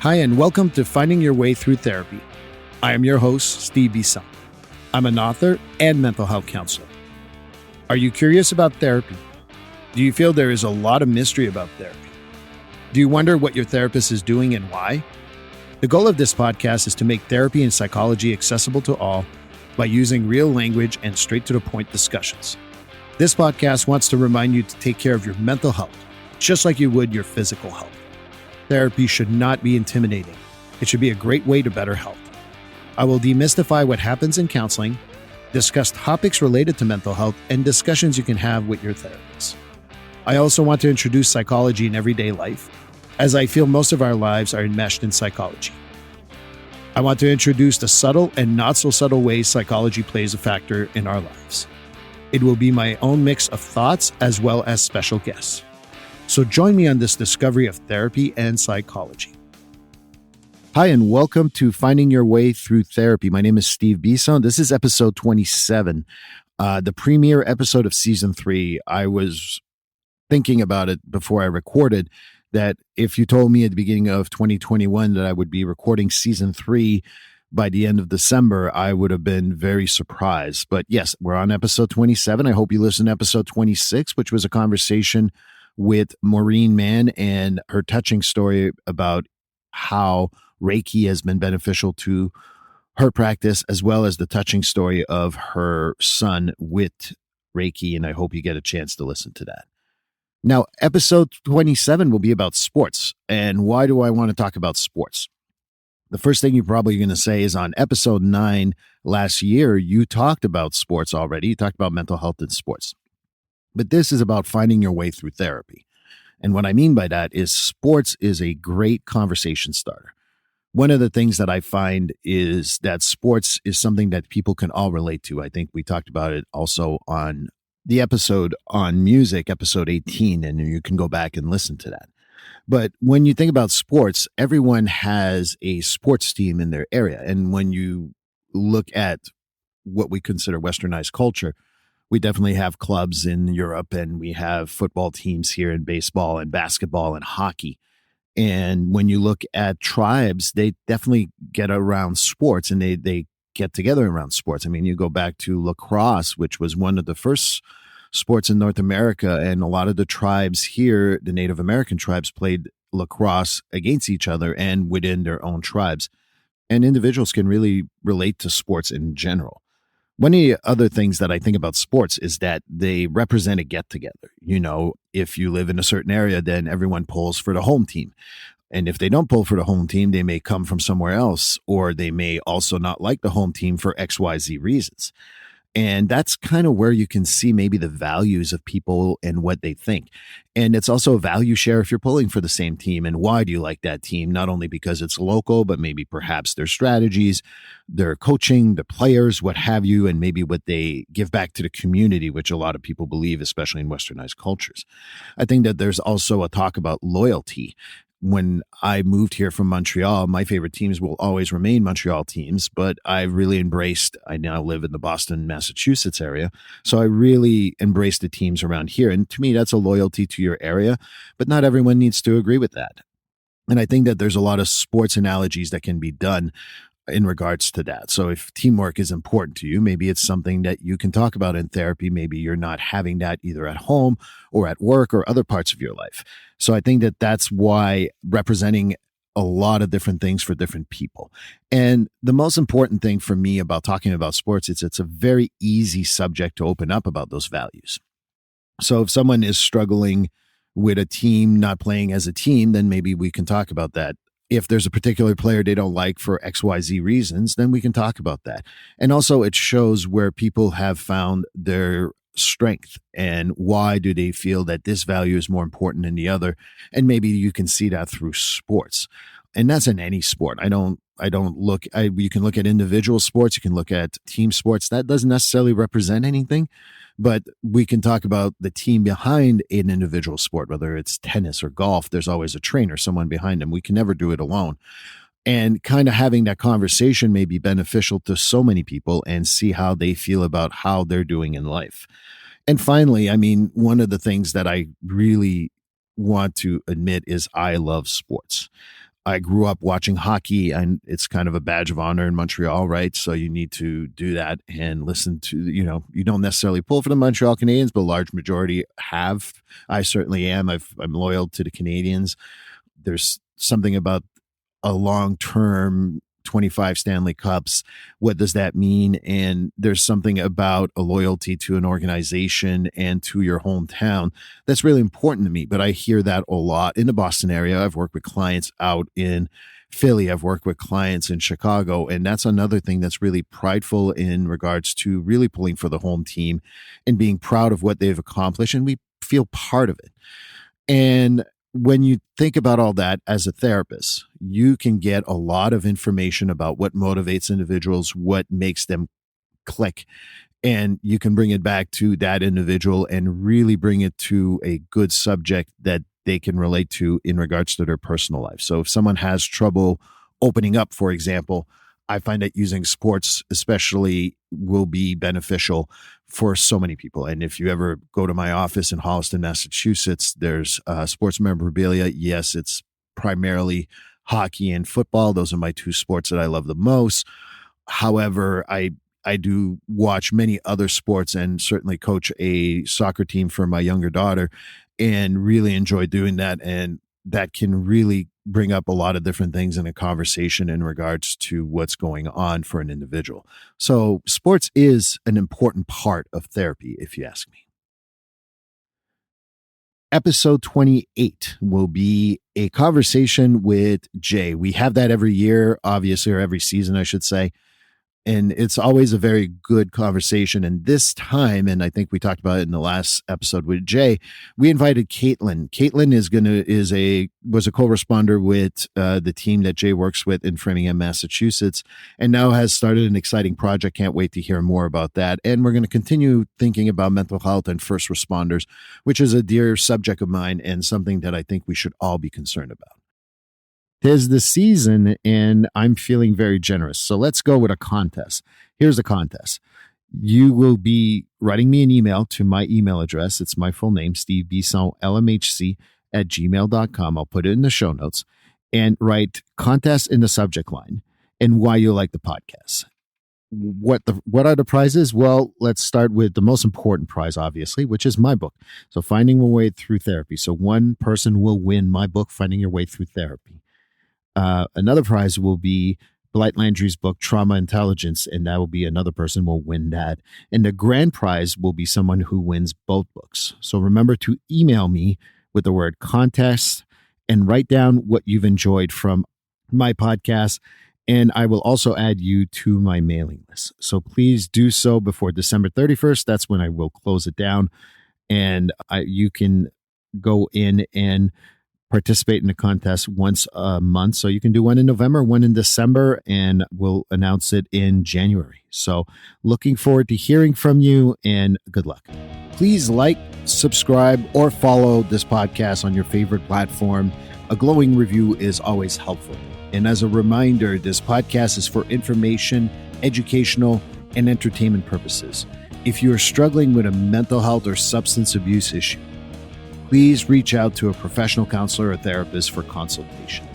Hi, and welcome to Finding Your Way Through Therapy. I am your host, Steve E.27. I'm an author and mental health counselor. Are you curious about therapy? Do you feel there is a lot of mystery about therapy? Do you wonder what your therapist is doing and why? The goal of this podcast is to make therapy and psychology accessible to all by using real language and straight-to-the-point discussions. This podcast wants to remind you to take care of your mental health, just like you would your physical health. Therapy should not be intimidating. It should be a great way to better health. I will demystify what happens in counseling, discuss topics related to mental health, and discussions you can have with your therapist. I also want to introduce psychology in everyday life, as I feel most of our lives are enmeshed in psychology. I want to introduce the subtle and not so subtle ways psychology plays a factor in our lives. It will be my own mix of thoughts as well as special guests. So join me on this discovery of therapy and psychology. Hi, and welcome to Finding Your Way Through Therapy. My name is Steve E.27. This is episode 27, the premiere episode of season 3. I was thinking about it before I recorded that if you told me at the beginning of 2021 that I would be recording season 3 by the end of December, I would have been very surprised. But yes, we're on episode 27. I hope you listened to episode 26, which was a conversation with Maureen Mann and her touching story about how Reiki has been beneficial to her practice, as well as the touching story of her son with Reiki. And I hope you get a chance to listen to that. Now, episode 27 will be about sports. And why do I want to talk about sports? The first thing you're probably going to say is on episode 9 last year, you talked about sports already. You talked about mental health and sports. But this is about finding your way through therapy. And what I mean by that is sports is a great conversation starter. One of the things that I find is that sports is something that people can all relate to. I think we talked about it also on the episode on music, episode 18, and you can go back and listen to that. But when you think about sports, everyone has a sports team in their area. And when you look at what we consider westernized culture, we definitely have clubs in Europe, and we have football teams here in baseball and basketball and hockey. And when you look at tribes, they definitely get around sports, and they get together around sports. I mean, you go back to lacrosse, which was one of the first sports in North America, and a lot of the tribes here, the Native American tribes, played lacrosse against each other and within their own tribes. And individuals can really relate to sports in general. One of the other things that I think about sports is that they represent a get-together. You know, if you live in a certain area, then everyone pulls for the home team. And if they don't pull for the home team, they may come from somewhere else, or they may also not like the home team for XYZ reasons. And that's kind of where you can see maybe the values of people and what they think. And it's also a value share if you're pulling for the same team. And why do you like that team? Not only because it's local, but maybe perhaps their strategies, their coaching, the players, what have you, and maybe what they give back to the community, which a lot of people believe, especially in westernized cultures. I think that there's also a talk about loyalty. When I moved here from Montreal, my favorite teams will always remain Montreal teams, but I've really I now live in the Boston, Massachusetts area. So I really embrace the teams around here. And to me, that's a loyalty to your area, but not everyone needs to agree with that. And I think that there's a lot of sports analogies that can be done in regards to that. So if teamwork is important to you, maybe it's something that you can talk about in therapy. Maybe you're not having that either at home or at work or other parts of your life. So I think that that's why representing a lot of different things for different people. And the most important thing for me about talking about sports is it's a very easy subject to open up about those values. So if someone is struggling with a team not playing as a team, then maybe we can talk about that. If there's a particular player they don't like for XYZ reasons, then we can talk about that. And also it shows where people have found their strength and why do they feel that this value is more important than the other. And maybe you can see that through sports. And that's in any sport. You can look at individual sports. You can look at team sports. That doesn't necessarily represent anything, but we can talk about the team behind an individual sport, whether it's tennis or golf. There's always a trainer, someone behind them. We can never do it alone. And kind of having that conversation may be beneficial to so many people and see how they feel about how they're doing in life. And finally, I mean, one of the things that I really want to admit is I love sports. I grew up watching hockey, and it's kind of a badge of honor in Montreal, right? So you need to do that and listen to, you don't necessarily pull for the Montreal Canadiens, but a large majority have. I certainly am. I'm loyal to the Canadiens. There's something about a long-term 25 Stanley Cups. What does that mean? And there's something about a loyalty to an organization and to your hometown that's really important to me. But I hear that a lot in the Boston area. I've worked with clients out in Philly. I've worked with clients in Chicago. And that's another thing that's really prideful in regards to really pulling for the home team and being proud of what they've accomplished. And we feel part of it. And when you think about all that as a therapist, you can get a lot of information about what motivates individuals, what makes them click, and you can bring it back to that individual and really bring it to a good subject that they can relate to in regards to their personal life. So if someone has trouble opening up, for example, I find that using sports especially will be beneficial for so many people. And if you ever go to my office in Holliston, Massachusetts, there's sports memorabilia. Yes, it's primarily hockey and football. Those are my two sports that I love the most. However, I do watch many other sports and certainly coach a soccer team for my younger daughter and really enjoy doing that. And that can really bring up a lot of different things in a conversation in regards to what's going on for an individual. So sports is an important part of therapy, if you ask me. Episode 28 will be a conversation with Jay. We have that every year, obviously, or every season, I should say. And it's always a very good conversation. And this time, and I think we talked about it in the last episode with Jay, we invited Caitlin. Caitlin was a co-responder with the team that Jay works with in Framingham, Massachusetts, and now has started an exciting project. Can't wait to hear more about that. And we're going to continue thinking about mental health and first responders, which is a dear subject of mine and something that I think we should all be concerned about. 'Tis the season, and I'm feeling very generous. So let's go with a contest. Here's the contest. You will be writing me an email to my email address. It's my full name, Steve Bisson, LMHC @gmail.com. I'll put it in the show notes and write contest in the subject line and why you like the podcast. What are the prizes? Well, let's start with the most important prize, obviously, which is my book. So Finding Your Way Through Therapy. So one person will win my book, Finding Your Way Through Therapy. Another prize will be Blight Landry's book, Trauma Intelligence, and that will be another person will win that. And the grand prize will be someone who wins both books. So remember to email me with the word contest and write down what you've enjoyed from my podcast. And I will also add you to my mailing list. So please do so before December 31st. That's when I will close it down. And you can go in and participate in the contest once a month. So you can do one in November, one in December, and we'll announce it in January. So looking forward to hearing from you, and good luck. Please like, subscribe, or follow this podcast on your favorite platform. A glowing review is always helpful. And as a reminder, this podcast is for information, educational, and entertainment purposes. If you are struggling with a mental health or substance abuse issue, please reach out to a professional counselor or therapist for consultation.